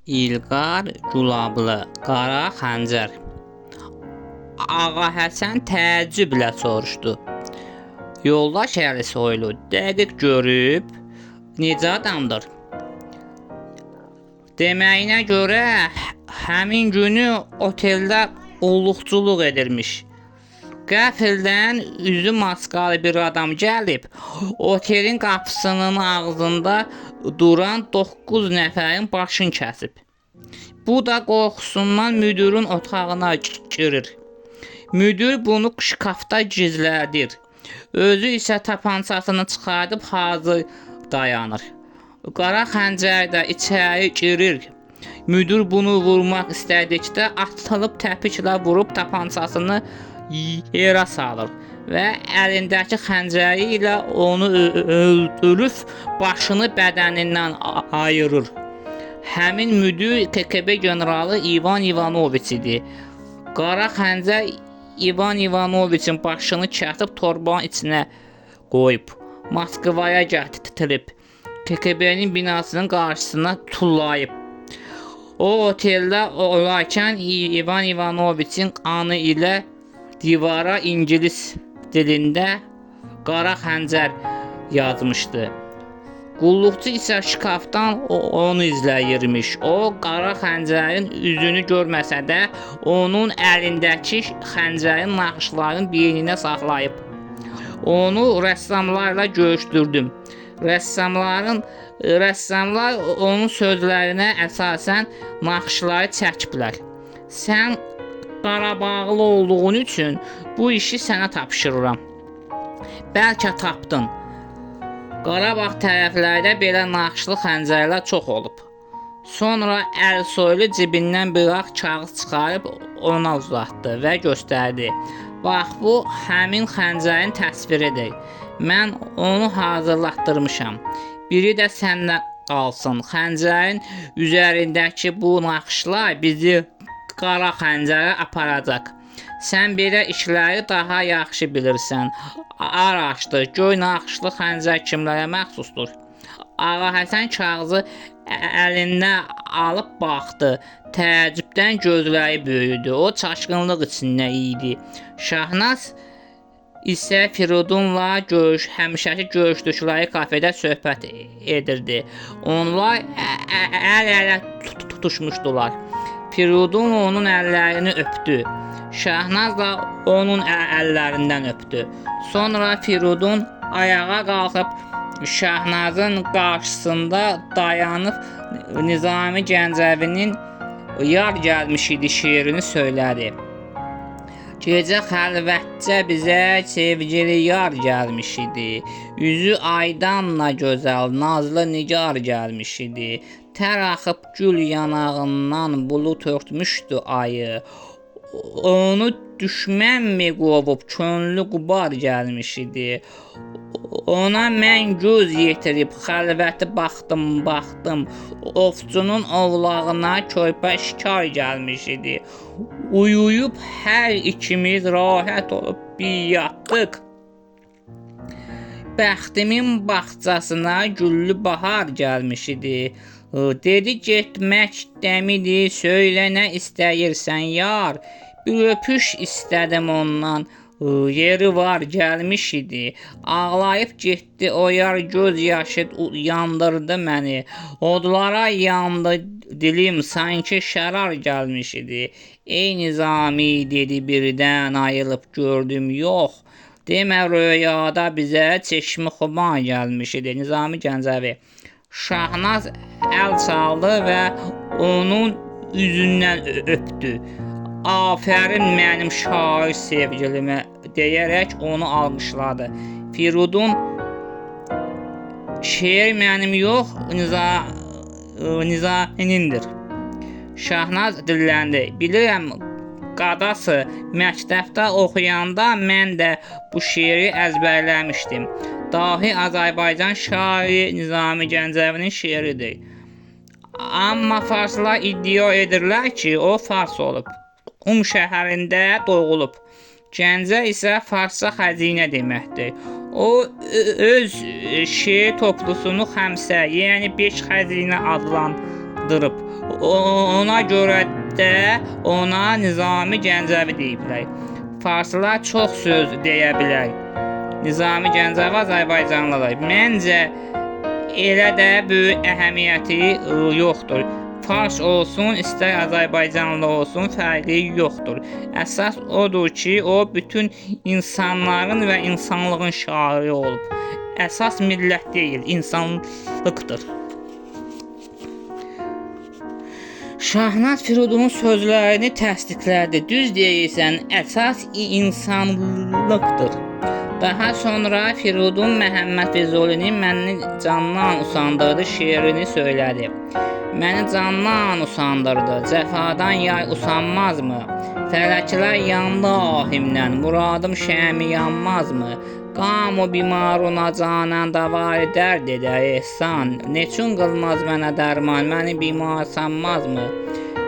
İlqar Gülablı, Qara Xəncər. Ağa Həsən təəccüblə soruşdu. Yoldaş Əlisoylu dəqiq görüb, necə adamdır? Deməyinə görə həmin günü oteldə qulluqçuluq edirmiş. Qəfildən üzü maskalı bir adam gəlib, otelin qapısının ağzında duran 9 nəfərin başını kəsib. Bu da qorxusundan müdürün otağına girir. Müdür bunu şkafda gizlədir. Özü isə tapancasını çıxardıb hazır dayanır. Qara Xəncər də içəri girir. Müdür bunu vurmaq istədikdə atılıb təpiklə vurub tapancasını yerə salır və əlindəki xəncəri ilə onu öldürüb başını bədənindən ayırır. Həmin müdür KGB generalı İvan İvanoviç idi. Qara Xəncər İvan İvanoviçin başını kəsib torbanın içinə qoyub Moskvaya gətirib KGB-nin binasının qarşısına tullayıb. O oteldə olarkən İvan İvanoviçin qanı ilə divara ingilis dilində Qara Xəncər yazmışdı. Qulluqçu isə şkafdan onu izləyirmiş. O, Qara Xəncərin üzünü görməsə də, onun əlindəki xəncərin naxışlarını beyninə saxlayıb. Onu rəssamlarla görüşdürdüm. Rəssamlar onun sözlərinə əsasən naxışları çəkiblər. Sən Qarabağlı olduğun üçün bu işi sənə tapşırıram. Bəlkə tapdın. Qarabağ tərəflərdə belə naxışlı xəncərlər çox olub. Sonra Əlisoylu cibindən bir ağ kağız çıxarıb ona uzatdı və göstərdi. Bax, bu həmin xəncərin təsviridir. Mən onu hazırlatdırmışam. Biri də səndə qalsın. Xəncərin üzərindəki bu naxışlar bizi Qara Xəncərə aparacaq. Sən belə işləri daha yaxşı bilirsən. Araşdır, göy naxışlı xəncər kimlərə məxsusdur. Ağa Həsən kağızı əlinə alıb baxdı. Təəccübdən gözləri böyüdü. O çaşqınlıq içində idi. Şahnaz isə Firidunla həmişəki görüşdükləri kafedə söhbət edirdi. Onlar əl-ələ tutuşmuşdular. Firidun onun əllərini öpdü. Şahnaz da onun əllərindən öpdü. Sonra Firidun ayağa qalxıb Şahnazın qarşısında dayanıb Nizami Gəncəvinin "Yar gəlmiş idi" şeirini söylədi. Gecə xəlvətcə bizə sevgili yar gəlmiş idi. Üzü aydanla gözəl, nazlı nigar gəlmiş idi. Tər axıb gül yanağından bulut örtmüşdü ayı. Onu düşmənmi qovub könlü qubar gəlmiş idi. Ona mən göz yetirib xəlvəti baxdım. Ovçunun ovlağına körpə şikar gəlmiş idi. Uyuyub hər ikimiz rahat olub bir yatdıq. Bəxtimin bağçasına güllü bahar gəlmiş idi. Dedi getmək dəmidir, söylə nə istəyirsən yar. Bir öpüş istədim ondan, yeri var gəlmiş idi. Ağlayıb getdi o yar, göz yaşı yandırdı məni. Odlara yandı dilim, sanki şərar gəlmiş idi. Ey Nizami dedi birdən ayılıb gördüm, yox. Demə rüyada bizə çeşmi xuman gəlmiş idi. Nizami Gəncəvi. Şahnaz əl çaldı və onun üzündən öpdü. Afərin mənim şair sevgilimə deyərək onu alqışladı. Firidun şeir mənim yox, Nizaminindir. Şahnaz dilləndi. Bilirəm qadası, məktəbdə oxuyanda mən də bu şeiri əzbərləmişdim. Dahi Azərbaycan şairi Nizami Gəncəvinin şeiridir. Amma farslar iddia edirlər ki, o fars olub. şəhərində doğulub. Gəncə isə farsça xəzinə deməkdir. O öz şeir toplusunu xəmsə, yəni 5 xəzinə adlandırıb. Ona görə də ona Nizami Gəncəvi deyiblər. Farslılar çox söz deyə bilər. Nizami Gəncəvi Azərbaycanlıdır. Məncə elə də böyük əhəmiyyəti yoxdur. Fars olsun, istər Azərbaycanlı olsun, fərqi yoxdur. Əsas odur ki, o bütün insanların və insanlığın şairi olub. Əsas millət deyil, insanlıqdır. Şahnaz Firudunun sözlərini təsdiqlədi. Düz deyirsən, əsas insanlıqdır. Daha sonra Firudun Məhəmməd Füzulinin məni candan usandırdı şeirini söylədi. Məni candan usandırdı, cəfadan yay usanmazmı? Fələklər yandı ahimdən, muradım şəmi yanmazmı? Qam o bimaruna canan davari dərd edər ehsan. Neçün qılmaz mənə dərman, məni bimar sanmazmı?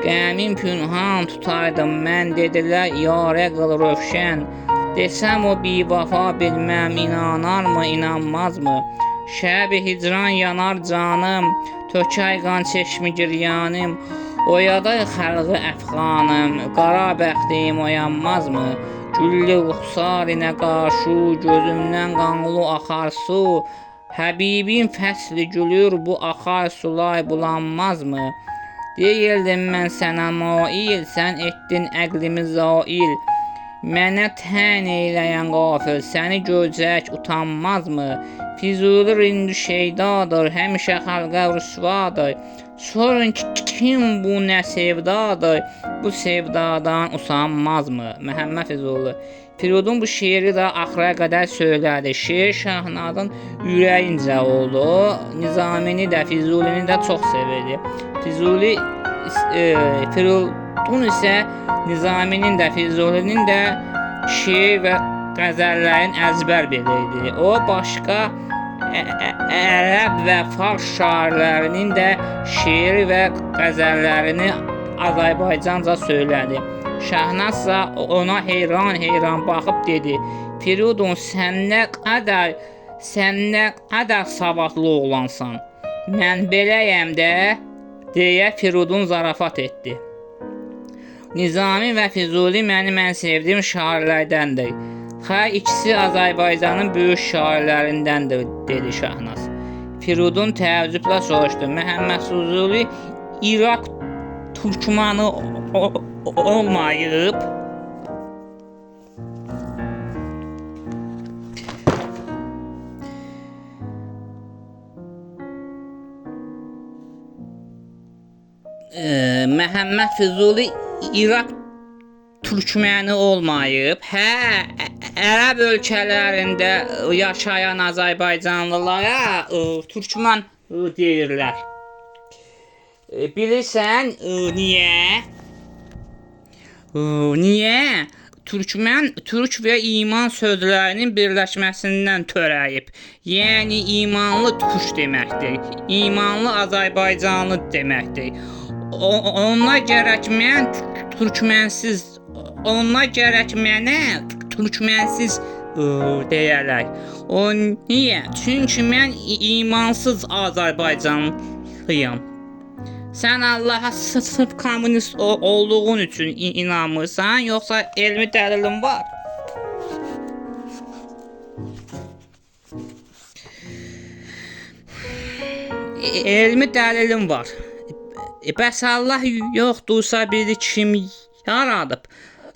Qəmim pünhan tutardım mən, dedilər yarə qıl rövşən. Desəm o bivafa bilməm, inanarmı, inanmazmı? Şəb-i hicran yanar canım, tökər qan çeşmi giryanım. Oyaday xəlqi əfğanım, qara bəxtim oyanmazmı? Güllü ruxsarinə qarşı, gözümdən qanlı axar su. Həbibim fəsli gülür, bu axar sular bulanmazmı? Deyildim mən sənə mail, sən etdin əqlimi zail. Mənə tən eyləyən qafil, səni görcək utanmazmı? Füzuli rindü şeydadır, həmişə xalqa rüsvadır. Sorun ki, kim bu nə sevdadır, bu sevdadan usanmazmı? Məhəmməd Füzuli. Firudun bu şeiri də axıra qədər söylədi. Şeir Şahnazın ürəyincə oldu. Nizamini də, Füzulini də çox sevirdi. Firudun isə Nizaminin də, Füzulinin də şeir və qəzəllərin əzbər bilirdi. O başqa ərəb və fars şairlərinin də şeir və qəzəllərini Azərbaycanca söylədi. Şahnaz ona heyran baxıb dedi: Firudun, sən nə qədər savadlı oğlansan. Mən beləyəm də, deyə Firudun zarafat etdi. Nizami və Füzuli mənim ən sevdiyim şairlərdəndir. Hər ikisi Azərbaycanın böyük şairlərindəndir, dedi Şahnaz. Firudun təəccüblə soruşdu: Məhəmməd Füzuli İraq türkmanı olmayıb? Məhəmməd Füzuli İraq türkməni olmayıb. Hə, ərəb ölkələrində yaşayan Azərbaycanlılara türkman deyirlər. Bilirsən niyə? Niyə? Türkmən türk və iman sözlərinin birləşməsindən törəyib. Yəni imanlı türk deməkdir. İmanlı Azərbaycanlı deməkdir. Ona gərək mən türkmənsiz, ona gərək mənə türkmənsiz deyərlər. O niyə? Çünki mən imansız Azərbaycanlıyam. Sən Allaha sırf komünist olduğun üçün inanmırsan, yoxsa elmi dəlilin var? Elmi dəlilin var. Bəs Allah yoxdursa bizi kim yaradıb?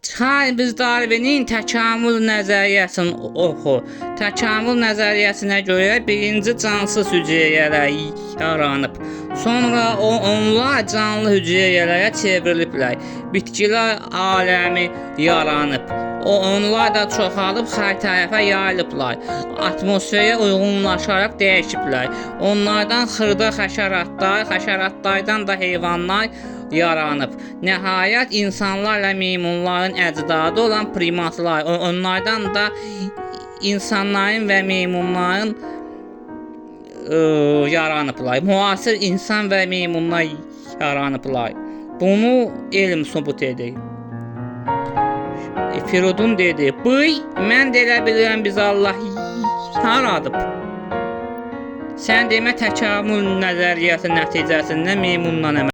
Charles Darwinin təkamül nəzəriyyəsini oxu. Təkamül nəzəriyyəsinə görə birinci cansız hüceyrələr yaranıb. Sonra onlar canlı hüceyrələrə çevriliblər. Bitkilər aləmi yaranıb. Onlar da çoxalıb hər tərəfə yayılıblar. Atmosferə uyğunlaşaraq dəyişiblər. Onlardan xırda həşəratlar, həşəratlardan da heyvanlar yaranıb. Nəhayət insanlarla meymunların əcdadı olan primatlar, onlardan da insanların və meymunların yaranıblar. Müasir insan və meymunlar yaranıblar. Bunu elm sübut edir. Firudun dedi: "Bıy, mən də elə bilirəm biz Allah yaradıb. Sən demə təkamül nəzəriyyəsi nəticəsində meymundan əməl."